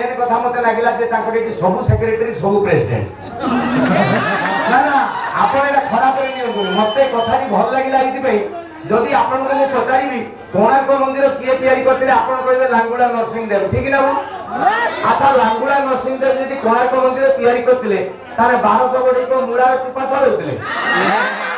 N कथा मते लागिला जे तांको एटी सब सेक्रेटरी सब प्रेसिडेंट ना ना आपण एटा खराब रे नियो मते कथा जी भल लागिला इति पे जदि आपण को पचारिबी कोणार्क मंदिर किए तैयारी करथिले आपण कहबे लांगुडा नरसिंह देव ठीक ना अच्छा लांगुडा नरसिंह देव जदि कोणार्क मंदिर तैयारी करथिले तारे 1200 गोडी को मुड़ा चुपा चलौथिले